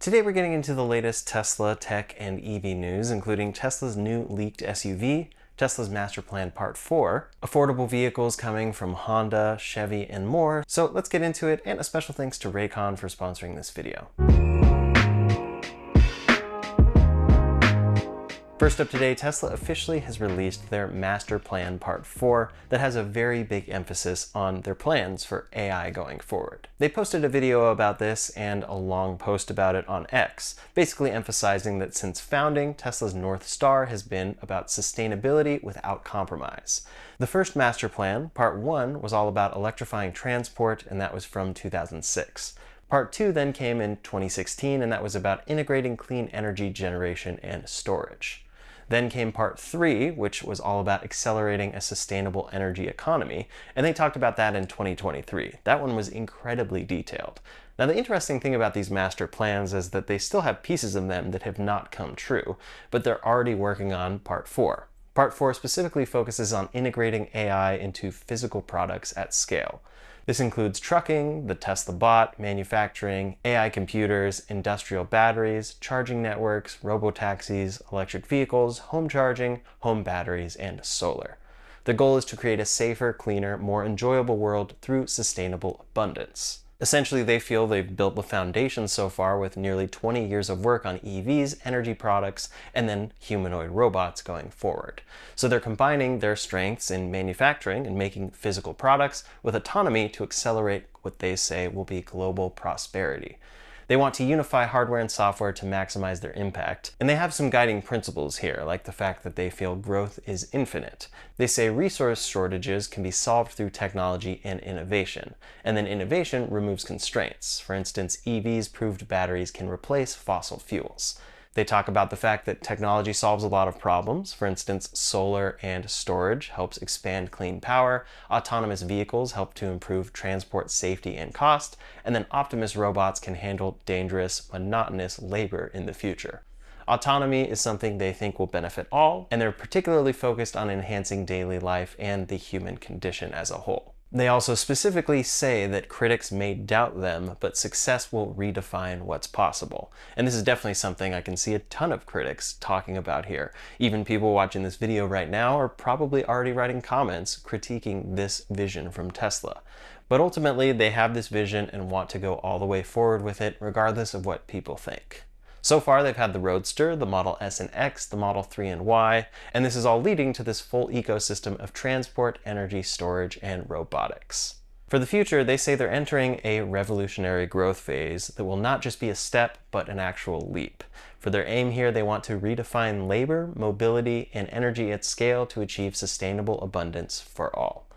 Today we're getting into the latest Tesla tech and EV news, including Tesla's new leaked SUV, Tesla's Master Plan Part 4, affordable vehicles coming from Honda, Chevy, and more. So let's get into it, and a special thanks to Raycon for sponsoring this video. First up today, Tesla officially has released their Master Plan Part 4 that has a very big emphasis on their plans for AI going forward. They posted a video about this and a long post about it on X, basically emphasizing that since founding, Tesla's North Star has been about sustainability without compromise. The first Master Plan, Part 1, was all about electrifying transport, and that was from 2006. Part 2 then came in 2016, and that was about integrating clean energy generation and storage. Then came Part 3, which was all about accelerating a sustainable energy economy, and they talked about that in 2023. That one was incredibly detailed. Now, the interesting thing about these master plans is that they still have pieces of them that have not come true, but they're already working on Part 4. Part 4 specifically focuses on integrating AI into physical products at scale. This includes trucking, the Tesla bot, manufacturing, AI computers, industrial batteries, charging networks, robotaxis, electric vehicles, home charging, home batteries, and solar. The goal is to create a safer, cleaner, more enjoyable world through sustainable abundance. Essentially, they feel they've built the foundation so far with nearly 20 years of work on EVs, energy products, and then humanoid robots going forward. So they're combining their strengths in manufacturing and making physical products with autonomy to accelerate what they say will be global prosperity. They want to unify hardware and software to maximize their impact, and they have some guiding principles here, like the fact that they feel growth is infinite. They say resource shortages can be solved through technology and innovation, and then innovation removes constraints. For instance, EVs proved batteries can replace fossil fuels. They talk about the fact that technology solves a lot of problems. For instance, solar and storage helps expand clean power, autonomous vehicles help to improve transport safety and cost, and then Optimus robots can handle dangerous, monotonous labor in the future. Autonomy is something they think will benefit all, and they're particularly focused on enhancing daily life and the human condition as a whole. They also specifically say that critics may doubt them, but success will redefine what's possible. And this is definitely something I can see a ton of critics talking about here. Even people watching this video right now are probably already writing comments critiquing this vision from Tesla. But ultimately, they have this vision and want to go all the way forward with it, regardless of what people think. So far, they've had the Roadster, the Model S and X, the Model 3 and Y, and this is all leading to this full ecosystem of transport, energy storage, and robotics. For the future, they say they're entering a revolutionary growth phase that will not just be a step, but an actual leap. For their aim here, they want to redefine labor, mobility, and energy at scale to achieve sustainable abundance for all.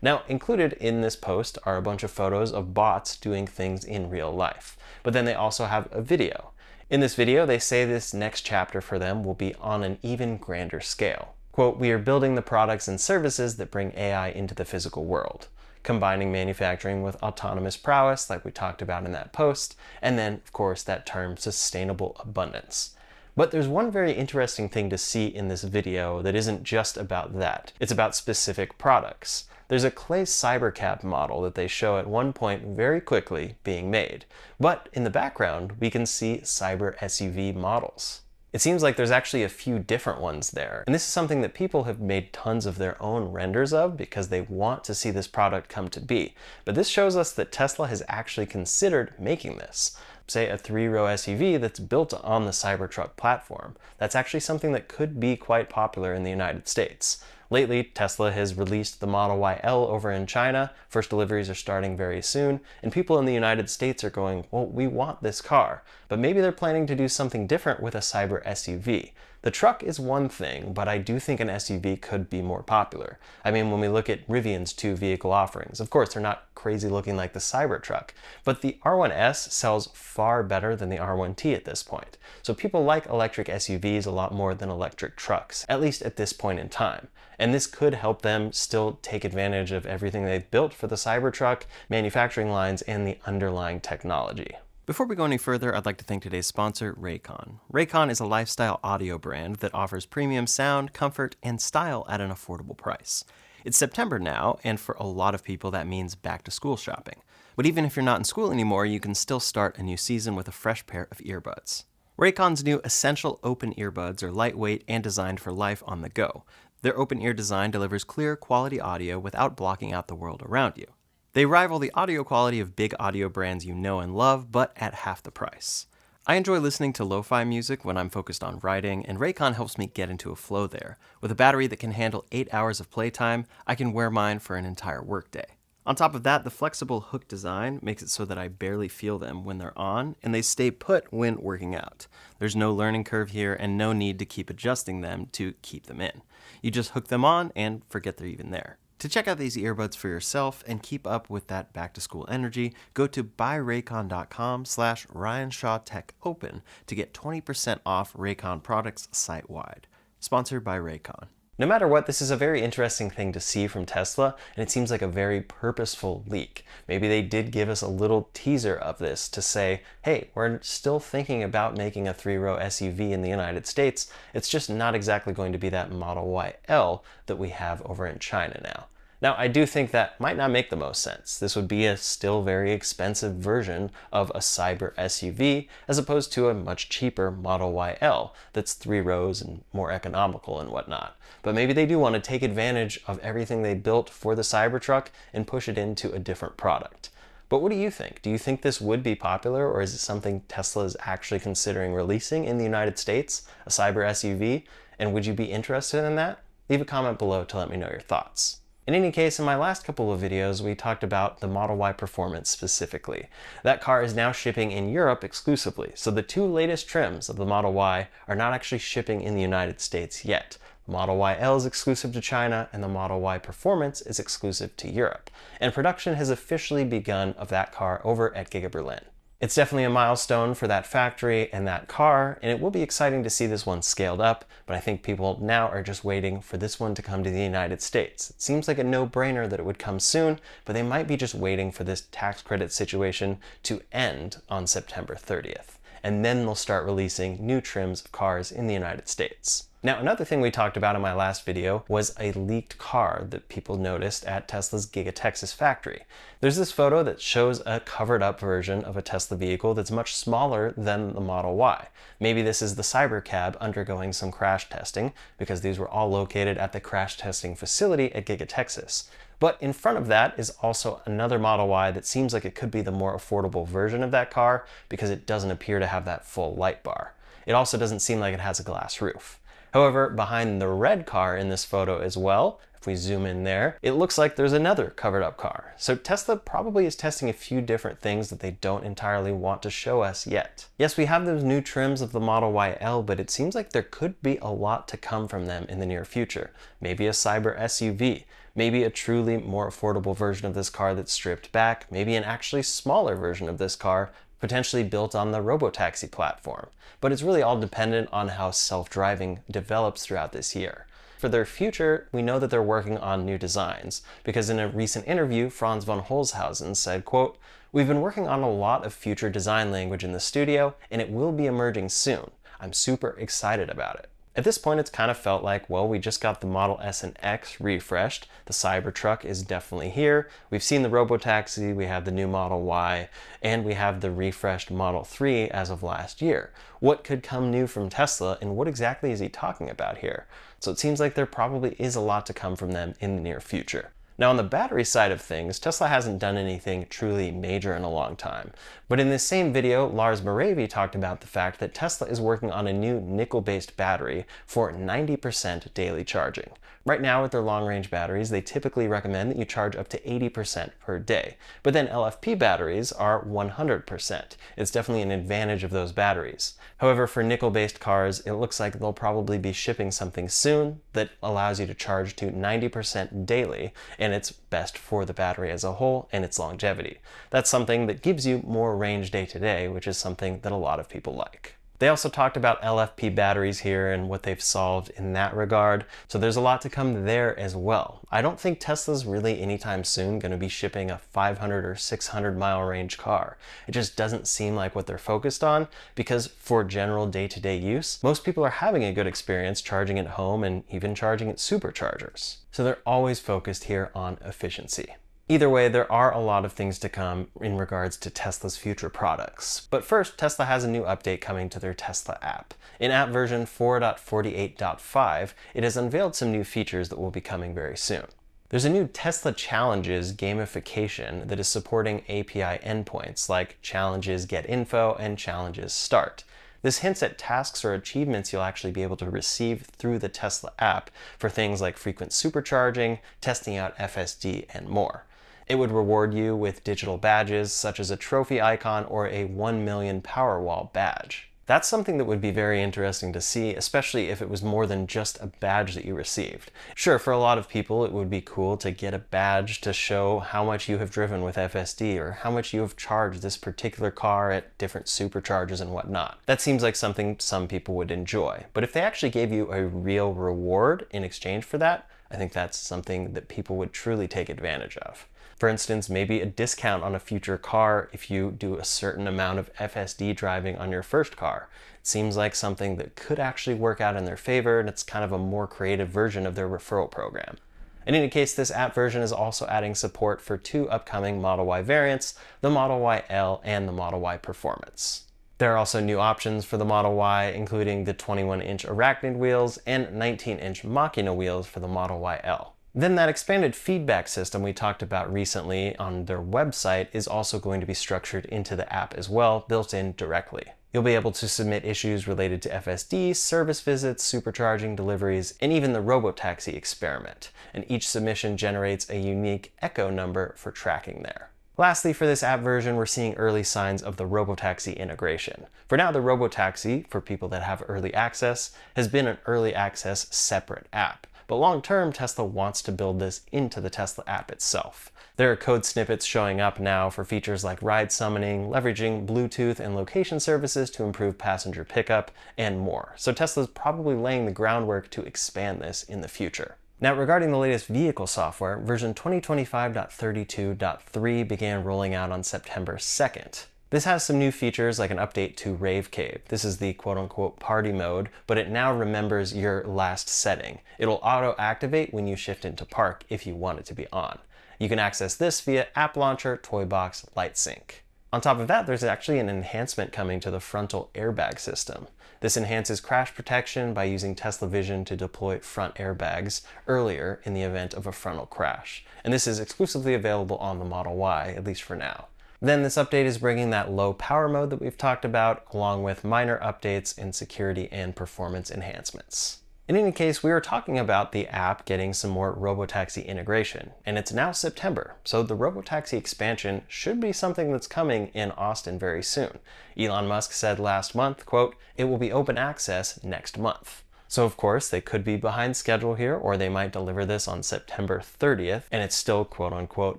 Now, included in this post are a bunch of photos of bots doing things in real life, but then they also have a video. In this video, they say this next chapter for them will be on an even grander scale. Quote, "We are building the products and services that bring AI into the physical world, combining manufacturing with autonomous prowess, like we talked about in that post, and then, of course, that term sustainable abundance." But there's one very interesting thing to see in this video that isn't just about that. It's about specific products. There's a clay Cybercab model that they show at one point very quickly being made. But in the background, we can see Cyber SUV models. It seems like there's actually a few different ones there. And this is something that people have made tons of their own renders of because they want to see this product come to be. But this shows us that Tesla has actually considered making this. Say a 3-row SUV that's built on the Cybertruck platform. That's actually something that could be quite popular in the United States. Lately, Tesla has released the Model YL over in China. First deliveries are starting very soon, and people in the United States are going, well, we want this car. But maybe they're planning to do something different with a Cyber SUV. The truck is one thing, but I do think an SUV could be more popular. I mean, when we look at Rivian's 2 vehicle offerings, of course, they're not crazy looking like the Cybertruck, but the R1S sells far better than the R1T at this point. So people like electric SUVs a lot more than electric trucks, at least at this point in time. And this could help them still take advantage of everything they've built for the Cybertruck, manufacturing lines, and the underlying technology. Before we go any further, I'd like to thank today's sponsor, Raycon. Raycon is a lifestyle audio brand that offers premium sound, comfort, and style at an affordable price. It's September now, and for a lot of people that means back to school shopping. But even if you're not in school anymore, you can still start a new season with a fresh pair of earbuds. Raycon's new Essential Open Earbuds are lightweight and designed for life on the go. Their open ear design delivers clear, quality audio without blocking out the world around you. They rival the audio quality of big audio brands you know and love, but at half the price. I enjoy listening to lo-fi music when I'm focused on writing, and Raycon helps me get into a flow there. With a battery that can handle 8 hours of playtime, I can wear mine for an entire workday. On top of that, the flexible hook design makes it so that I barely feel them when they're on, and they stay put when working out. There's no learning curve here and no need to keep adjusting them to keep them in. You just hook them on and forget they're even there. To check out these earbuds for yourself and keep up with that back-to-school energy, go to buyraycon.com/RyanShawTechOpen to get 20% off Raycon products site-wide. Sponsored by Raycon. No matter what, this is a very interesting thing to see from Tesla, and it seems like a very purposeful leak. Maybe they did give us a little teaser of this to say, hey, we're still thinking about making a 3-row SUV in the United States. It's just not exactly going to be that Model YL that we have over in China now. Now, I do think that might not make the most sense. This would be a still very expensive version of a cyber SUV as opposed to a much cheaper Model YL that's 3 rows and more economical and whatnot. But maybe they do want to take advantage of everything they built for the Cybertruck and push it into a different product. But what do you think? Do you think this would be popular, or is it something Tesla is actually considering releasing in the United States, a cyber SUV? And would you be interested in that? Leave a comment below to let me know your thoughts. In any case, in my last couple of videos, we talked about the Model Y Performance specifically. That car is now shipping in Europe exclusively, so the 2 latest trims of the Model Y are not actually shipping in the United States yet. The Model YL is exclusive to China, and the Model Y Performance is exclusive to Europe. And production has officially begun of that car over at Giga Berlin. It's definitely a milestone for that factory and that car, and it will be exciting to see this one scaled up, but I think people now are just waiting for this one to come to the United States. It seems like a no-brainer that it would come soon, but they might be just waiting for this tax credit situation to end on September 30th. And then they'll start releasing new trims of cars in the United States. Now, another thing we talked about in my last video was a leaked car that people noticed at Tesla's Giga Texas factory. There's this photo that shows a covered up version of a Tesla vehicle that's much smaller than the Model Y. Maybe this is the Cybercab undergoing some crash testing, because these were all located at the crash testing facility at Giga Texas. But in front of that is also another Model Y that seems like it could be the more affordable version of that car, because it doesn't appear to have that full light bar. It also doesn't seem like it has a glass roof. However, behind the red car in this photo as well, if we zoom in there, it looks like there's another covered up car. So Tesla probably is testing a few different things that they don't entirely want to show us yet. Yes, we have those new trims of the Model YL, but it seems like there could be a lot to come from them in the near future. Maybe a cyber SUV, maybe a truly more affordable version of this car that's stripped back, maybe an actually smaller version of this car, potentially built on the Robotaxi platform. But it's really all dependent on how self-driving develops throughout this year. For their future, we know that they're working on new designs, because in a recent interview, Franz von Holzhausen said, quote, "We've been working on a lot of future design language in the studio, and it will be emerging soon. I'm super excited about it." At this point, it's kind of felt like, well, we just got the Model S and X refreshed. The Cybertruck is definitely here. We've seen the Robotaxi, we have the new Model Y, and we have the refreshed Model 3 as of last year. What could come new from Tesla, and what exactly is he talking about here? So it seems like there probably is a lot to come from them in the near future. Now, on the battery side of things, Tesla hasn't done anything truly major in a long time. But in this same video, Lars Moravy talked about the fact that Tesla is working on a new nickel-based battery for 90% daily charging. Right now, with their long-range batteries, they typically recommend that you charge up to 80% per day. But then LFP batteries are 100%. It's definitely an advantage of those batteries. However, for nickel-based cars, it looks like they'll probably be shipping something soon that allows you to charge to 90% daily, and it's best for the battery as a whole and its longevity. That's something that gives you more range day to day, which is something that a lot of people like. They also talked about LFP batteries here and what they've solved in that regard, so there's a lot to come there as well. I don't think Tesla's really anytime soon going to be shipping a 500 or 600 mile range car. It just doesn't seem like what they're focused on, because for general day-to-day use, most people are having a good experience charging at home and even charging at superchargers. So they're always focused here on efficiency. Either way, there are a lot of things to come in regards to Tesla's future products. But first, Tesla has a new update coming to their Tesla app. In app version 4.48.5, it has unveiled some new features that will be coming very soon. There's a new Tesla Challenges gamification that is supporting API endpoints like Challenges Get Info and Challenges Start. This hints at tasks or achievements you'll actually be able to receive through the Tesla app for things like frequent supercharging, testing out FSD, and more. It would reward you with digital badges such as a trophy icon or a 1 million Powerwall badge. That's something that would be very interesting to see, especially if it was more than just a badge that you received. Sure, for a lot of people it would be cool to get a badge to show how much you have driven with FSD or how much you have charged this particular car at different superchargers and whatnot. That seems like something some people would enjoy. But if they actually gave you a real reward in exchange for that, I think that's something that people would truly take advantage of. For instance, maybe a discount on a future car if you do a certain amount of FSD driving on your first car. It seems like something that could actually work out in their favor, and it's kind of a more creative version of their referral program. In any case, this app version is also adding support for 2 upcoming Model Y variants, the Model Y L and the Model Y Performance. There are also new options for the Model Y, including the 21-inch Arachnid wheels and 19-inch Machina wheels for the Model Y L. Then that expanded feedback system we talked about recently on their website is also going to be structured into the app as well, built in directly. You'll be able to submit issues related to FSD, service visits, supercharging, deliveries, and even the Robotaxi experiment. And each submission generates a unique echo number for tracking there. Lastly, for this app version, we're seeing early signs of the Robotaxi integration. For now, the Robotaxi, for people that have early access, has been an early access separate app. But long term, Tesla wants to build this into the Tesla app itself. There are code snippets showing up now for features like ride summoning, leveraging Bluetooth and location services to improve passenger pickup, and more. So Tesla's probably laying the groundwork to expand this in the future. Now, regarding the latest vehicle software, version 2025.32.3 began rolling out on September 2nd. This has some new features like an update to Rave. This is the quote-unquote party mode, but it now remembers your last setting. It'll auto-activate when you shift into park if you want it to be on. You can access this via App Launcher, Toybox, LightSync. On top of that, there's actually an enhancement coming to the frontal airbag system. This enhances crash protection by using Tesla Vision to deploy front airbags earlier in the event of a frontal crash. And this is exclusively available on the Model Y, at least for now. Then this update is bringing that low power mode that we've talked about, along with minor updates in security and performance enhancements. In any case, we were talking about the app getting some more Robotaxi integration, and it's now September, so the Robotaxi expansion should be something that's coming in Austin very soon. Elon Musk said last month, quote, "It will be open access next month." So of course, they could be behind schedule here, or they might deliver this on September 30th, and it's still quote-unquote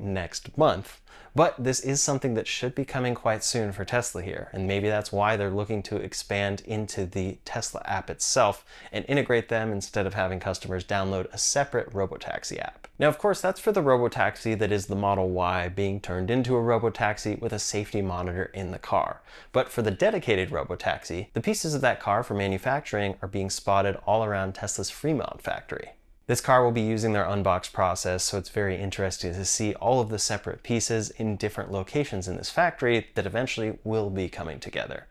next month. But this is something that should be coming quite soon for Tesla here, and maybe that's why they're looking to expand into the Tesla app itself and integrate them instead of having customers download a separate Robotaxi app. Now, of course, that's for the Robotaxi that is the Model Y being turned into a Robotaxi with a safety monitor in the car. But for the dedicated Robotaxi, the pieces of that car for manufacturing are being spotted all around Tesla's Fremont factory. This car will be using their unbox process, so it's very interesting to see all of the separate pieces in different locations in this factory that eventually will be coming together.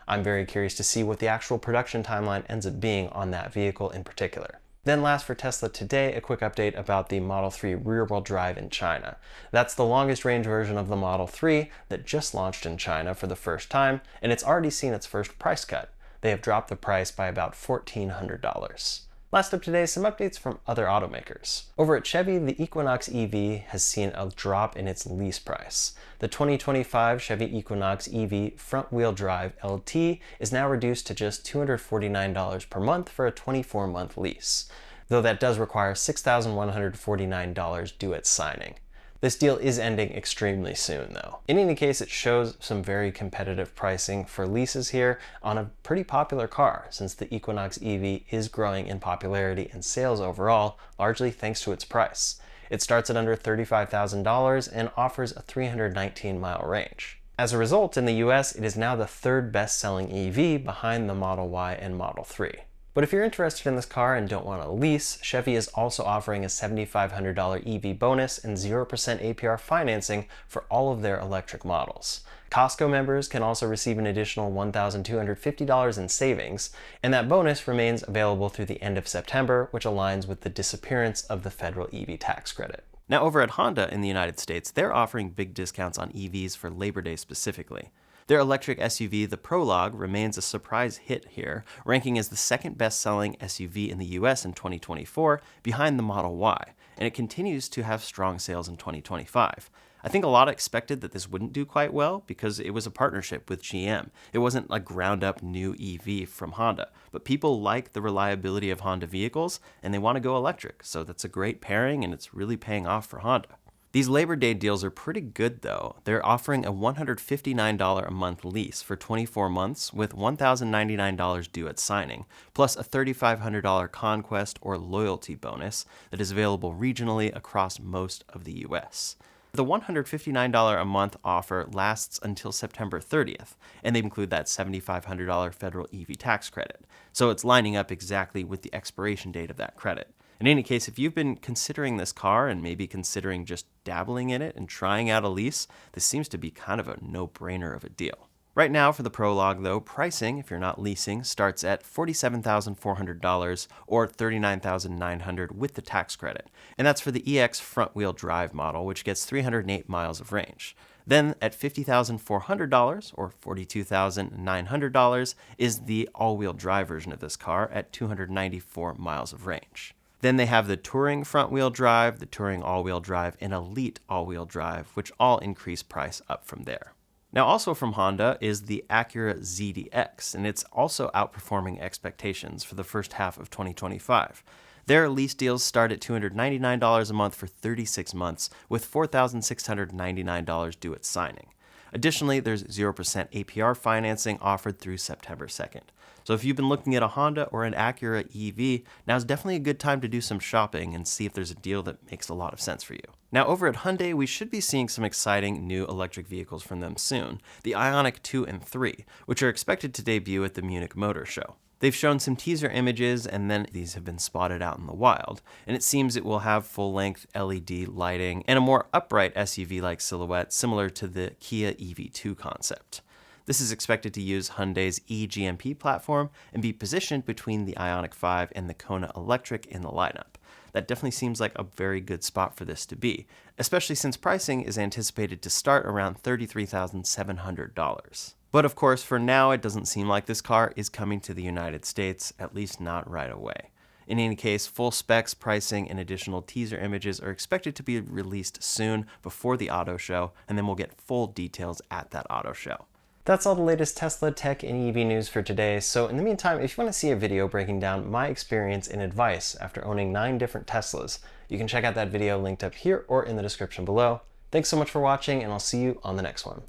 I'm very curious to see what the actual production timeline ends up being on that vehicle in particular. Then last for Tesla today, a quick update about the Model 3 rear-wheel drive in China. That's the longest range version of the Model 3 that just launched in China for the first time, and it's already seen its first price cut. They have dropped the price by about $1,400. Last up today, some updates from other automakers. Over at Chevy, the Equinox EV has seen a drop in its lease price. The 2025 Chevy Equinox EV front-wheel drive LT is now reduced to just $249 per month for a 24-month lease, though that does require $6,149 due at signing. This deal is ending extremely soon though. In any case, it shows some very competitive pricing for leases here on a pretty popular car, since the Equinox EV is growing in popularity and sales overall, largely thanks to its price. It starts at under $35,000 and offers a 319-mile range. As a result, in the US, it is now the third best-selling EV behind the Model Y and Model 3. But if you're interested in this car and don't want to lease, Chevy is also offering a $7,500 EV bonus and 0% APR financing for all of their electric models. Costco members can also receive an additional $1,250 in savings, and that bonus remains available through the end of September, which aligns with the disappearance of the federal EV tax credit. Now over at Honda in the United States, they're offering big discounts on EVs for Labor Day specifically. Their electric SUV, the Prologue, remains a surprise hit here, ranking as the second best-selling SUV in the US in 2024, behind the Model Y, and it continues to have strong sales in 2025. I think a lot expected that this wouldn't do quite well because it was a partnership with GM. It wasn't a ground-up new EV from Honda, but people like the reliability of Honda vehicles and they want to go electric, so that's a great pairing and it's really paying off for Honda. These Labor Day deals are pretty good though. They're offering a $159 a month lease for 24 months with $1,099 due at signing, plus a $3,500 conquest or loyalty bonus that is available regionally across most of the US. The $159 a month offer lasts until September 30th, and they include that $7,500 federal EV tax credit. So it's lining up exactly with the expiration date of that credit. In any case, if you've been considering this car and maybe considering just dabbling in it and trying out a lease, this seems to be kind of a no-brainer of a deal. Right now for the Prologue though, pricing, if you're not leasing, starts at $47,400 or $39,900 with the tax credit. And that's for the EX front-wheel drive model, which gets 308 miles of range. Then at $50,400 or $42,900 is the all-wheel drive version of this car at 294 miles of range. Then they have the Touring front-wheel drive, the Touring all-wheel drive, and Elite all-wheel drive, which all increase price up from there. Now also from Honda is the Acura ZDX, and it's also outperforming expectations for the first half of 2025. Their lease deals start at $299 a month for 36 months, with $4,699 due at signing. Additionally, there's 0% APR financing offered through September 2nd. So if you've been looking at a Honda or an Acura EV, now's definitely a good time to do some shopping and see if there's a deal that makes a lot of sense for you. Now over at Hyundai, we should be seeing some exciting new electric vehicles from them soon, the Ioniq 2 and 3, which are expected to debut at the Munich Motor Show. They've shown some teaser images and then these have been spotted out in the wild, and it seems it will have full-length LED lighting and a more upright SUV-like silhouette similar to the Kia EV2 concept. This is expected to use Hyundai's eGMP platform and be positioned between the Ioniq 5 and the Kona Electric in the lineup. That definitely seems like a very good spot for this to be, especially since pricing is anticipated to start around $33,700. But of course, for now, it doesn't seem like this car is coming to the United States, at least not right away. In any case, full specs, pricing, and additional teaser images are expected to be released soon before the auto show, and then we'll get full details at that auto show. That's all the latest Tesla tech and EV news for today, so in the meantime, if you want to see a video breaking down my experience and advice after owning 9 different Teslas, you can check out that video linked up here or in the description below. Thanks so much for watching, and I'll see you on the next one.